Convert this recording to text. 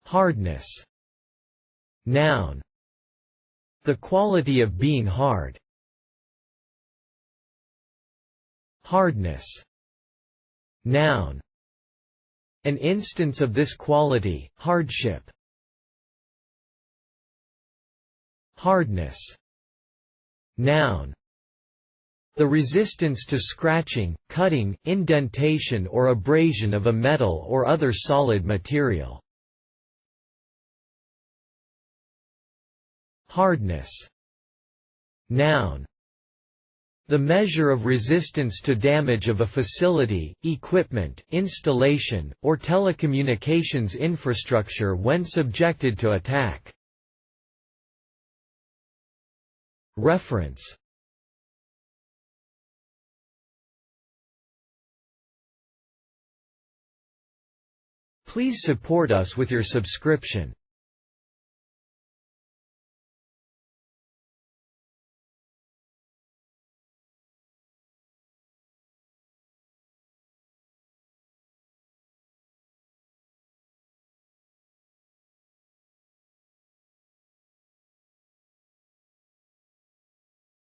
Hardness. Noun. The quality of being hard. Hardness. Noun. An instance of this quality, hardship. Hardness. Noun. The resistance to scratching, cutting, indentation or abrasion of a metal or other solid material. Hardness. Noun. The measure of resistance to damage of a facility, equipment, installation, or telecommunications infrastructure when subjected to attack. Reference. Please support us with your subscription.